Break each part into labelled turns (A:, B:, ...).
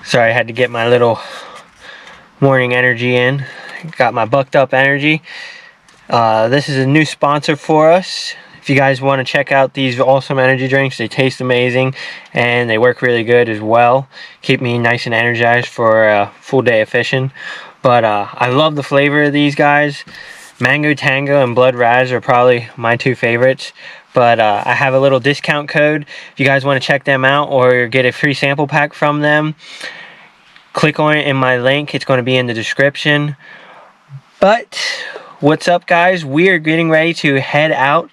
A: Sorry, I had to get my little morning energy in. Got my bucked up energy. This is a new sponsor for us. If you guys want to check out these awesome energy drinks, they taste amazing and they work really good as well. Keep me nice and energized for a full day of fishing. But I love the flavor of these guys. Mango Tango and Blood Raz are probably my two favorites. But I have a little discount code if you guys want to check them out or get a free sample pack from them. Click on it in my link. It's going to be in the description. But what's up, guys? We are getting ready to head out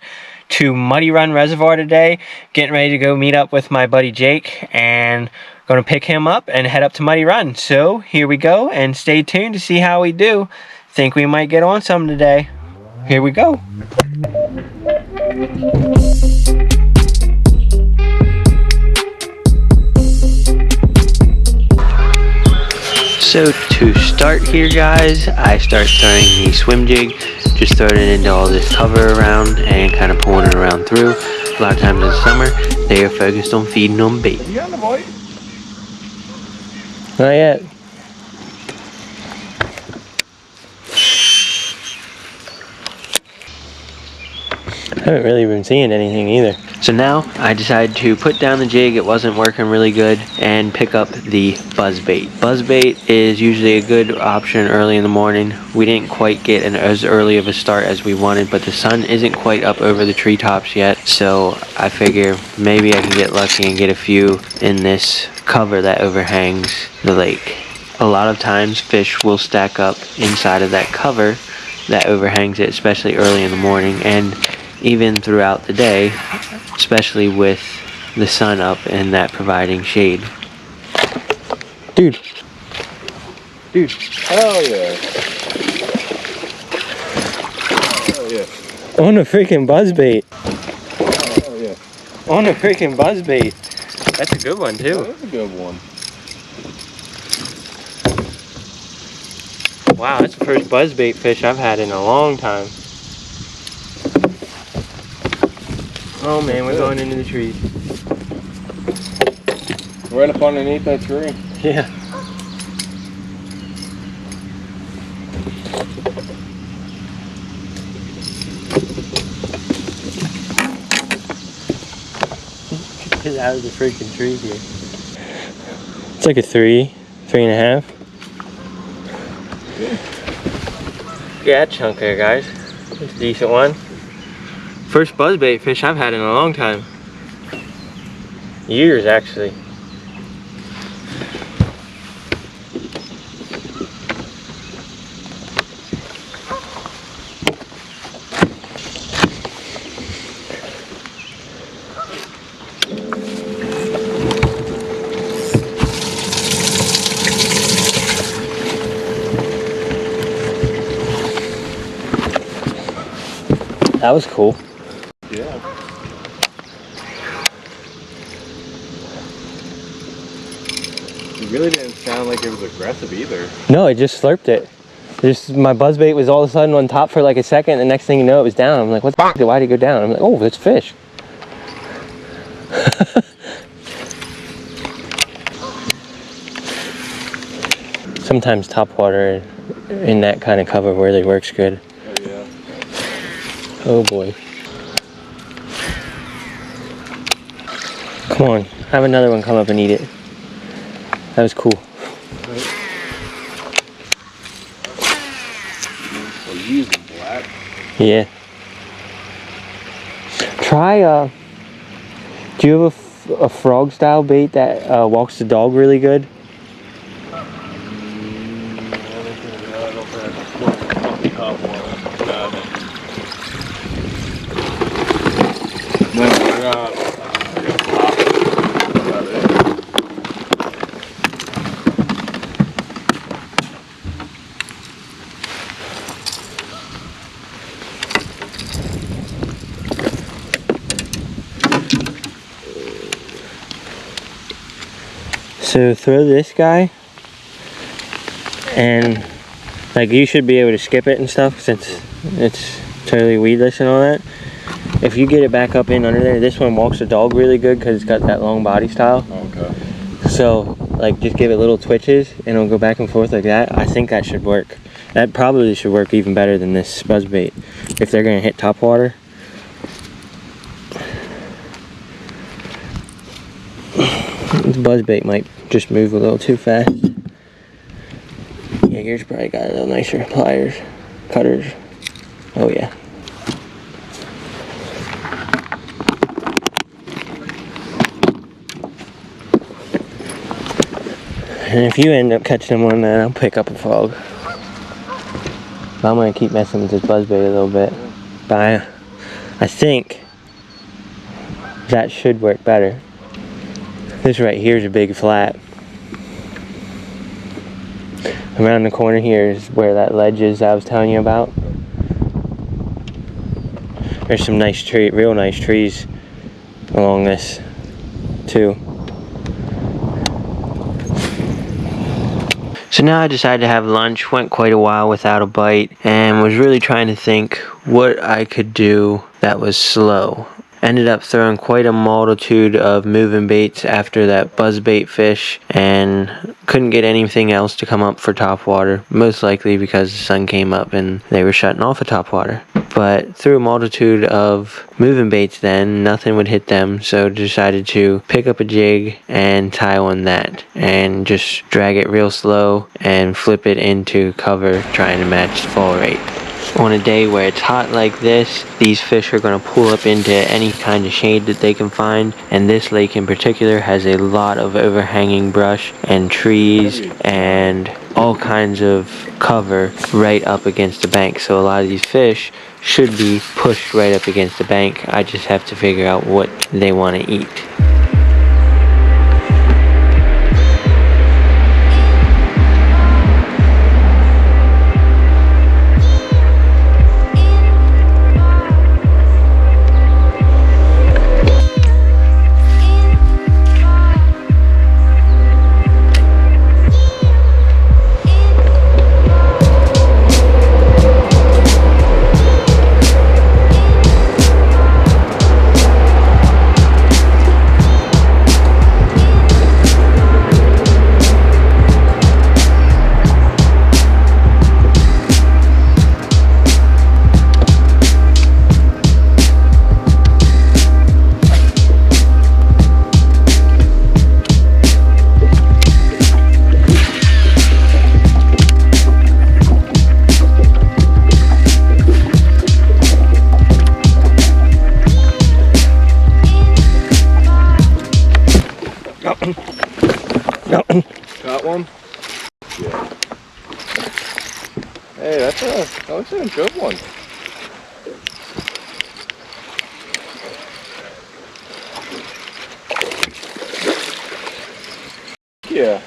A: to Muddy Run Reservoir today. Getting ready to go meet up with my buddy Jake and going to pick him up and head up to Muddy Run. So here we go, and stay tuned to see how we do. Think we might get on some today. Here we go. So to start here, guys, I start throwing the swim jig. Just throwing it into all this cover around and kind of pulling it around through. A lot of times in the summer, they are focused on feeding on bait.
B: You got the boy?
A: Not yet. I haven't really been seeing anything either. So now I decided to put down the jig. It wasn't working really good, and pick up the buzzbait. Buzzbait is usually a good option early in the morning. We didn't quite get as early of a start as we wanted, but the sun isn't quite up over the treetops yet. So I figure maybe I can get lucky and get a few in this cover that overhangs the lake. A lot of times fish will stack up inside of that cover that overhangs it, especially early in the morning, and even throughout the day, especially with the sun up and that providing shade. Dude.
B: Hell yeah. Hell yeah.
A: On a freaking buzzbait.
B: Hell yeah.
A: On a freaking buzzbait. That's a good one too.
B: That's a good one.
A: Wow, that's the first buzzbait fish I've had in a long time. Oh man, we're going into the trees.
B: Right up underneath that tree.
A: Yeah. Get out of the freaking tree here. It's like a 3.5. Yeah, that chunk there, guys. It's a decent one. First buzzbait fish I've had in a long time. Years, actually. That was cool.
B: Yeah. It really didn't sound like it was aggressive either.
A: No, it just slurped it. My buzzbait was all of a sudden on top for like a second, and the next thing you know, it was down. I'm like, what the f***? Why did it go down? I'm like, oh, it's fish. Sometimes topwater in that kind of cover really works good.
B: Oh yeah.
A: Oh boy. Come on, have another one come up and eat it. That was cool.
B: We're using black.
A: Yeah. Try, do you have a frog style bait that walks the dog really good? So throw this guy, and like you should be able to skip it and stuff since it's totally weedless and all that. If you get it back up in under there, this one walks the dog really good because it's got that long body style.
B: Okay.
A: So like just give it little twitches and it'll go back and forth like that, I think that should work. That probably should work even better than this buzzbait if they're gonna hit top water. This buzzbait might just move a little too fast. Yeah, yours probably got a little nicer pliers, cutters. Oh yeah. And if you end up catching them on that, I'll pick up a frog. But I'm gonna keep messing with this buzzbait a little bit. But I think that should work better. This right here is a big flat. Around the corner here is where that ledge is I was telling you about. There's some nice real nice trees along this too. So now I decided to have lunch, went quite a while without a bite, and was really trying to think what I could do that was slow. Ended up throwing quite a multitude of moving baits after that buzzbait fish, and couldn't get anything else to come up for topwater, most likely because the sun came up and they were shutting off the topwater. But through a multitude of moving baits then, nothing would hit them, so decided to pick up a jig and tie on that, and just drag it real slow and flip it into cover, trying to match the fall rate. On a day where it's hot like this, these fish are going to pull up into any kind of shade that they can find, and this lake in particular has a lot of overhanging brush and trees and all kinds of cover right up against the bank, so a lot of these fish should be pushed right up against the bank. I just have to figure out what they want to eat.
B: Got one? Yeah. Hey, that looks like a good one. Yeah.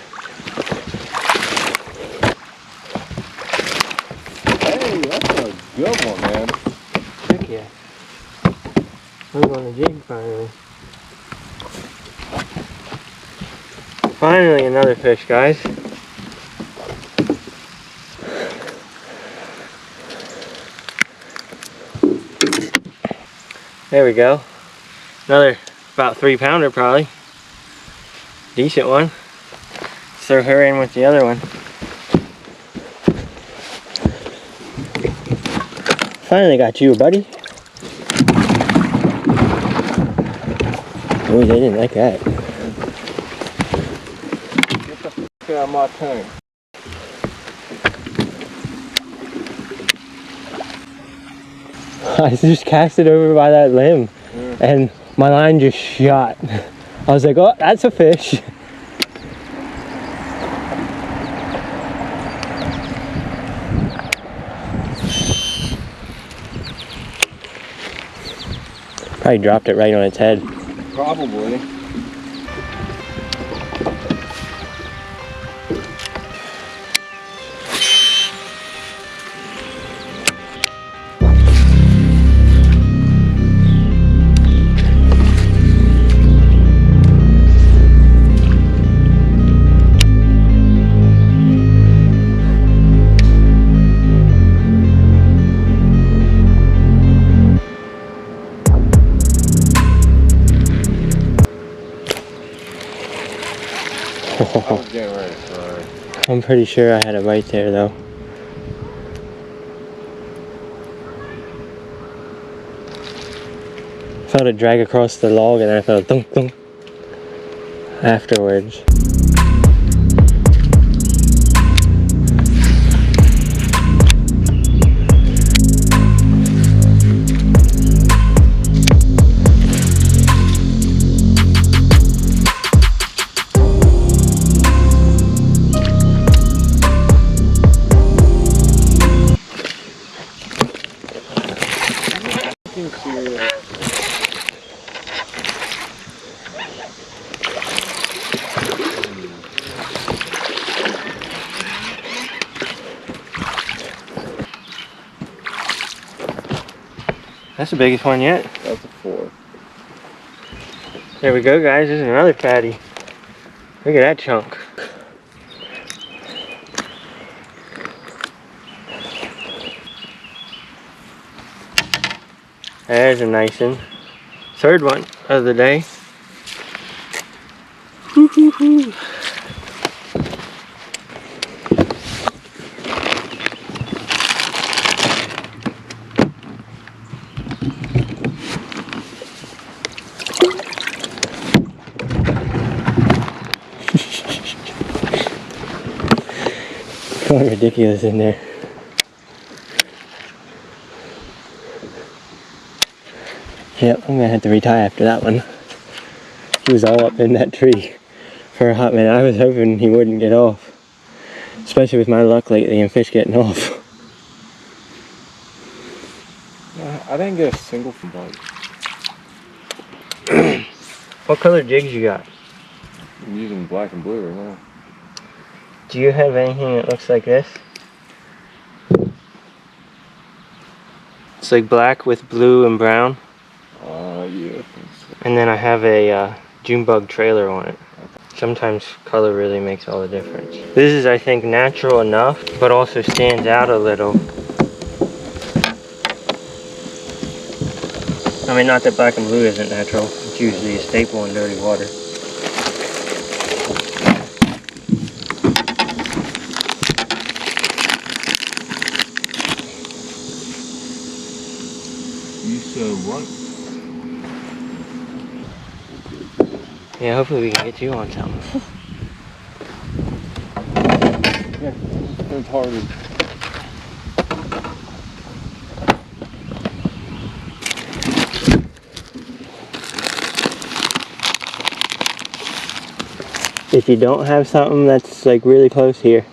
B: Hey, that's a good one, man.
A: Heck yeah. I'm on a jig finally. Finally another fish, guys. There we go. Another about 3-pounder probably. Decent one. Let's throw her in with the other one. Finally got you, buddy. Oh, they didn't like that.
B: Get out of my tank.
A: I just cast it over by that limb, and my line just shot. I was like, oh, that's a fish. Probably dropped it right on its head.
B: Probably. I was getting ready to try.
A: I'm pretty sure I had a bite there though. Felt it drag across the log and I felt thunk thunk afterwards. That's the biggest one yet.
B: That's a 4.
A: There we go, guys. There's another fatty. Look at that chunk. There's a nice one. Third one of the day. Woo-hoo-hoo. Going ridiculous in there. Yep, I'm gonna have to retie after that one. He was all up in that tree for a hot minute. I was hoping he wouldn't get off. Especially with my luck lately and fish getting off.
B: I didn't get a single bite.
A: What color jigs you got?
B: I'm using black and blue right now.
A: Do you have anything that looks like this? It's like black with blue and brown.
B: Yeah.
A: And then I have a June bug trailer on it. Sometimes color really makes all the difference. This is, I think, natural enough, but also stands out a little. I mean, not that black and blue isn't natural. It's usually a staple in dirty water.
B: You said what?
A: Yeah, hopefully we can get you on something.
B: Yeah, it's hard.
A: If you don't have something that's like really close here.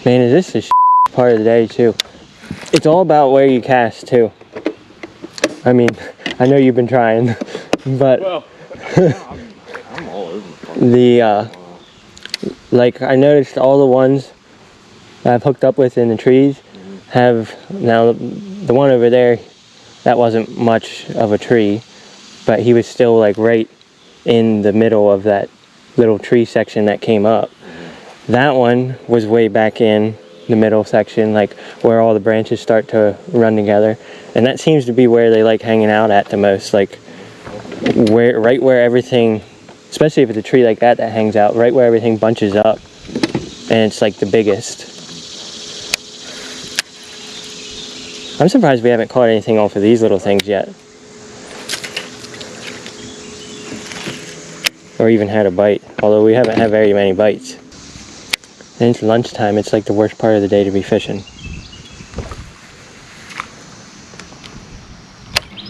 A: Man, is this the part of the day too? It's all about where you cast too. I mean, I know you've been trying, but
B: Well, I'm all over the place.
A: Like I noticed all the ones that I've hooked up with in the trees have, now the one over there, that wasn't much of a tree, but he was still like right in the middle of that little tree section that came up. That one was way back in the middle section, like where all the branches start to run together, and that seems to be where they like hanging out at the most, like right where everything, especially if it's a tree like that hangs out right where everything bunches up and it's like the biggest. I'm surprised we haven't caught anything off of these little things yet, or even had a bite, although we haven't had very many bites. And it's lunchtime, it's like the worst part of the day to be fishing.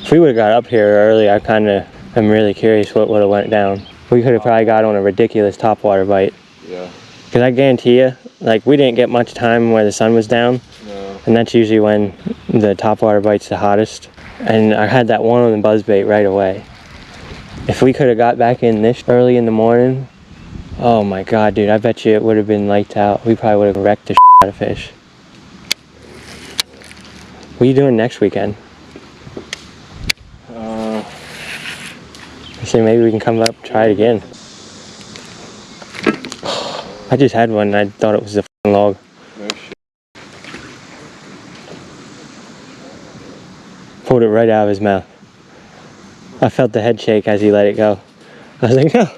A: If we would have got up here early, I kind of am really curious what would have went down. We could have probably got on a ridiculous topwater bite.
B: Yeah.
A: Because I guarantee you, like we didn't get much time where the sun was down.
B: No.
A: And that's usually when the topwater bite's the hottest. And I had that one on the buzzbait right away. If we could have got back in this early in the morning, oh my god, dude, I bet you it would have been lights out. We probably would have wrecked the out of fish. What are you doing next weekend? So maybe we can come up, try it again. I just had one and I thought it was a log.
B: No shit.
A: pulled it right out of his mouth. I felt the head shake as he let it go. I was like, no.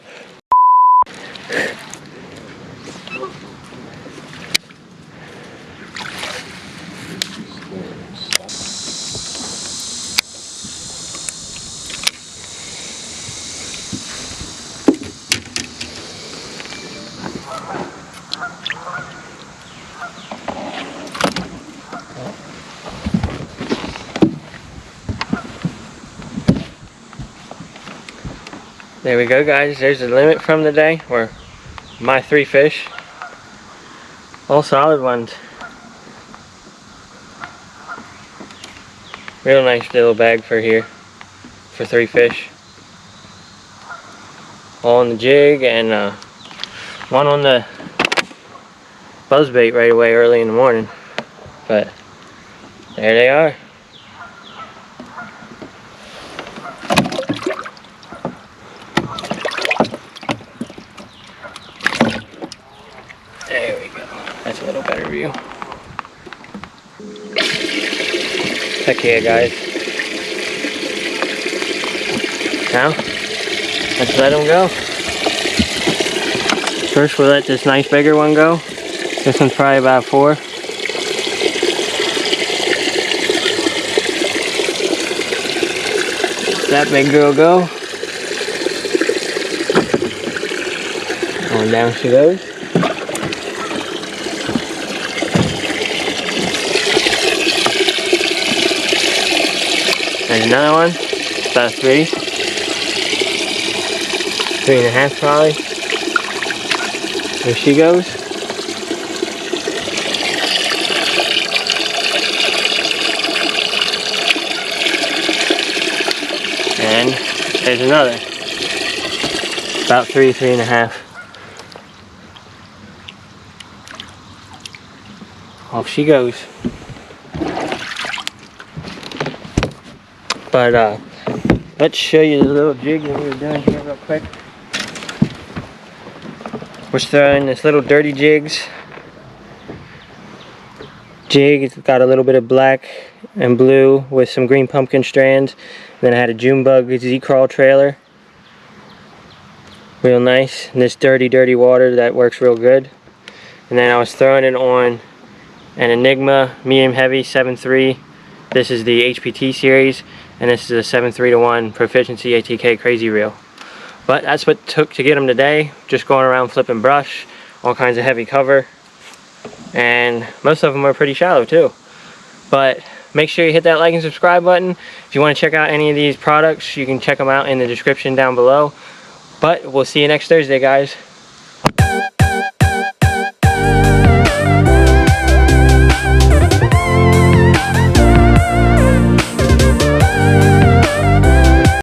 A: There we go, guys. There's the limit from the day, or my 3 fish. All solid ones. Real nice little bag for here, for 3 fish. All on the jig, and one on the buzzbait right away early in the morning. But there they are. There we go. That's a little better view. Heck yeah, guys. Now, let's let them go. First we'll let this nice bigger one go. This one's probably about 4. That big girl go. On down she goes. There's another one, about 3. 3.5 probably. There she goes. And there's another, about 3, 3.5. Off she goes. But let's show you the little jig that we were doing here real quick. We're throwing this little dirty jigs. Jig, it's got a little bit of black and blue with some green pumpkin strands. And then I had a June bug Z-crawl trailer. Real nice. And this dirty water that works real good. And then I was throwing it on an Enigma medium heavy 7.3. This is the HPT series, and this is a 7.3-to-1 Proficiency ATK crazy reel. But that's what it took to get them today. Just going around flipping brush, all kinds of heavy cover, and most of them are pretty shallow too. But make sure you hit that like and subscribe button. If you want to check out any of these products, you can check them out in the description down below. But we'll see you next Thursday, guys.